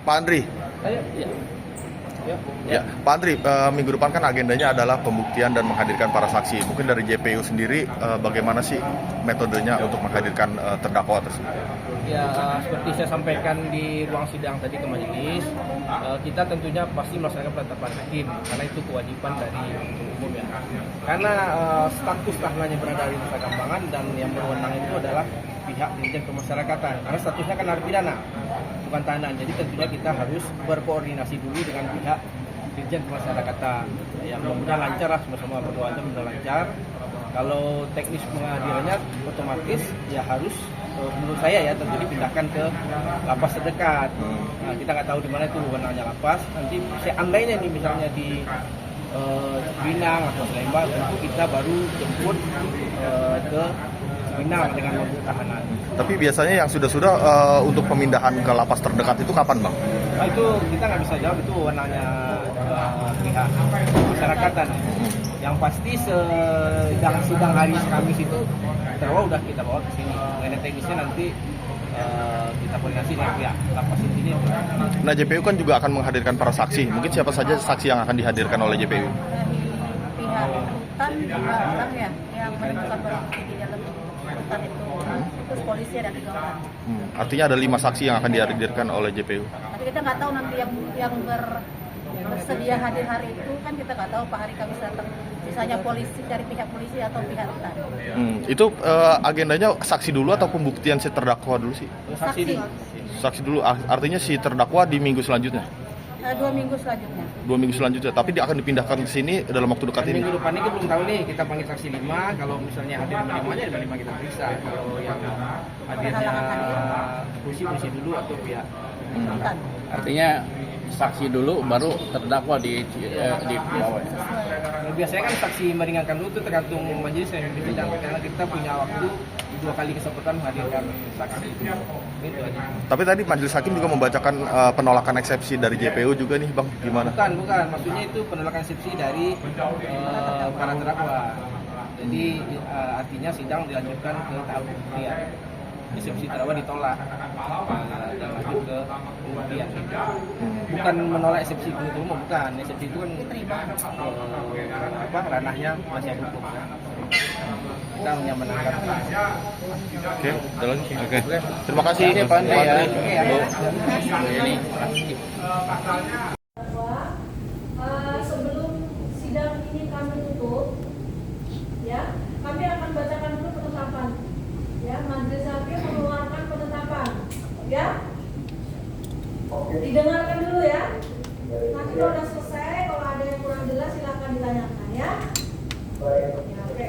Pak Andri. Iya. Ya, Pak Andri, minggu depan kan agendanya adalah pembuktian dan menghadirkan para saksi. Mungkin dari JPU sendiri, bagaimana sih metodenya untuk menghadirkan terdakwa tersebut? Ya, seperti saya sampaikan di ruang sidang tadi ke majelis, kita tentunya pasti melaksanakan penetapan hakim karena itu kewajiban dari umum ya. Karena status tahanannya berada di Nusa Kambangan dan yang berwenang itu adalah pihak Dirjen Pemasyarakatan. Karena statusnya kan narapidana, bukan tahanan. Jadi tentunya kita harus berkoordinasi dulu dengan pihak Dirjen Pemasyarakatan. Ya, mudah-mudahan lancar lah, sama-sama berdoa aja mudah lancar. Kalau teknis penghadirannya otomatis ya harus menurut saya ya tentu dipindahkan ke lapas terdekat. Nah, kita nggak tahu di mana itu wewenangnya lapas. Nanti seandainya nih misalnya di Cipinang atau Lembang, tentu kita baru jemput ke Cipinang dengan mobil tahanan. Tapi biasanya yang sudah untuk pemindahan ke lapas terdekat itu kapan, Bang? Nah, itu kita nggak bisa jawab, itu wewenangnya pihak masyarakatan. Yang pasti sidang hari Kamis itu terdakwa udah kita bawa ke sini. Mengenai teknisnya nanti kita koordinasi dengan pihak lapas ini. Nah, JPU kan juga akan menghadirkan para saksi. Mungkin siapa saja saksi yang akan dihadirkan oleh JPU? Dari pihak rutan 2 orang ya, yang menemukan barang bukti di dalam rutan itu. Terus polisi ada 3 orang. Artinya ada 5 saksi yang akan dihadirkan oleh JPU. Tapi kita nggak tahu nanti yang bersedia hadir hari itu kan kita nggak tahu Pak hari Kamis datang. Sisanya polisi dari pihak polisi atau pihak rutan. Itu agendanya saksi dulu atau pembuktian si terdakwa dulu sih? Saksi. Saksi dulu, artinya si terdakwa di minggu selanjutnya? 2 minggu selanjutnya. 2 minggu selanjutnya, tapi dia akan dipindahkan ke sini dalam waktu dekat ini? Minggu depan ini belum tahu nih, kita panggil saksi 5. Kalau misalnya hadir 5-nya, 5 kita periksa. Kalau yang hadirnya polisi dulu atau pihak Rutan. Artinya saksi dulu baru terdakwa di bawah. Biasanya kan saksi meringankan dulu itu tergantung majelis yang disidang, karena kita punya waktu 2 kali kesempatan menghadirkan saksi. Itu aja. Tapi tadi majelis hakim juga membacakan penolakan eksepsi dari JPU juga nih, Bang, gimana? Bukan. Maksudnya itu penolakan eksepsi dari para terdakwa. Jadi artinya sidang dilanjutkan ke tahap pembuktian. Eksepsi terdakwa ditolak dan lanjut ke pembuktian. Bukan menolak eksepsi penuntut umum, bukan. Eksepsi itu kan ranahnya penasihat hukum. Kita hanya menangkap. Oke, ada lagi? Oke. Terima kasih, Oke, Pak Andre, ya. Ini Sebelum sidang ini kami tutup, ya, kami akan bacakan dulu penetapan. Ya, majelis hakim mengeluarkan penetapan. Ya, didengarkan dulu ya. Nanti kalau sudah selesai, kalau ada yang kurang jelas silakan ditanyakan ya. Ya, oke.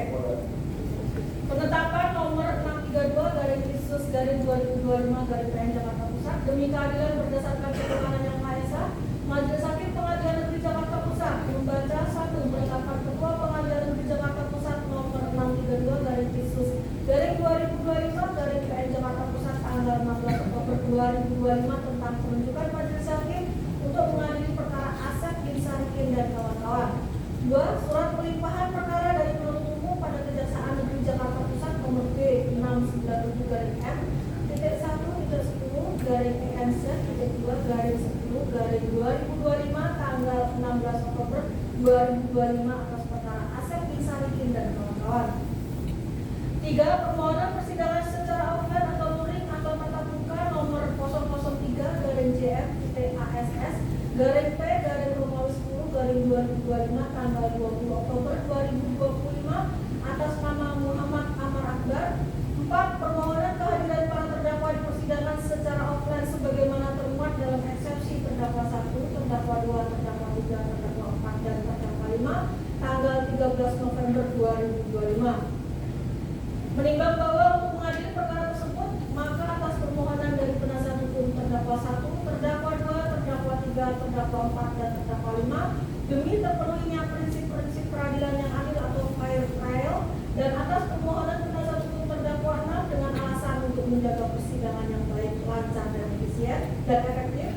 Penetapan nomor 632/2025/PN Jakarta Pusat demi keadilan berdasarkan keterangan yang Maha Esa, Majelis Hakim Pengadilan Negeri Jakarta Pusat membaca 1. Menetapkan Ketua Pengadilan Negeri Jakarta Pusat nomor 632/2025/PN Jakarta Pusat tanggal 16 Oktober 2025 tentang penunjukan Majelis Hakim untuk mengadili perkara Asep bin Sadikin dan kawan-kawan. 2. Surat pelimpahan perkara dari penuntut umum pada Kejaksaan Negeri Jakarta Pusat nomor B697/M titik 1-10/ENZ titik 2/10/2025 tanggal 16 Oktober 2025 atas perkara Asep bin Sadikin dan kawan-kawan. 3. Permohonan persidangan secara offline atau luring atau tatap muka nomor 003/JM titik ASS garing P garing Romawi 10/2025 tanggal 20 Oktober 2025 atas nama Muhammad Amar Akbar. 4. Permohonan kehadiran para terdakwa di persidangan secara offline sebagaimana termuat dalam eksepsi terdakwa 1, terdakwa 2, terdakwa 3, terdakwa 4, dan terdakwa 5 tanggal 13 November 2025. Menimbang bahwa untuk mengadili perkara tersebut, maka atas permohonan dari penasihat hukum terdakwa 1, terdakwa 2, terdakwa 3, terdakwa 4, dan terdakwa 5, demi terpenuhinya prinsip-prinsip peradilan yang adil atau fair trial, dan atas permohonan penasihat hukum terdakwa 6 dengan alasan untuk menjaga persidangan yang baik, lancar, dan efisien dan efektif,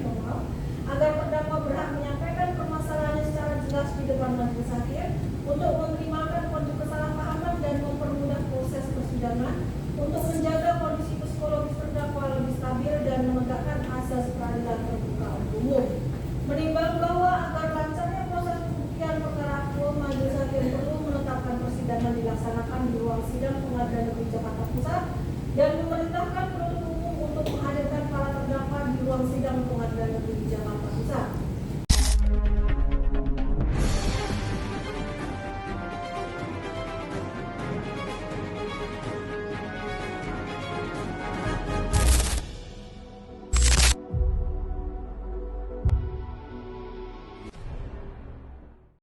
agar terdakwa berhak menyampaikan permasalahannya secara jelas di depan majelis hakim, untuk menerimakan kondisi kesalahpahaman dan mempermudah proses persidangan, untuk menjaga kondisi psikologis terdakwa lebih stabil dan menegakkan asas peradilan terbuka. ruang sidang Pengadilan Negeri Jakarta Pusat dan memerintahkan penuntut umum untuk menghadirkan para terdakwa di ruang sidang Pengadilan Negeri Jakarta Pusat.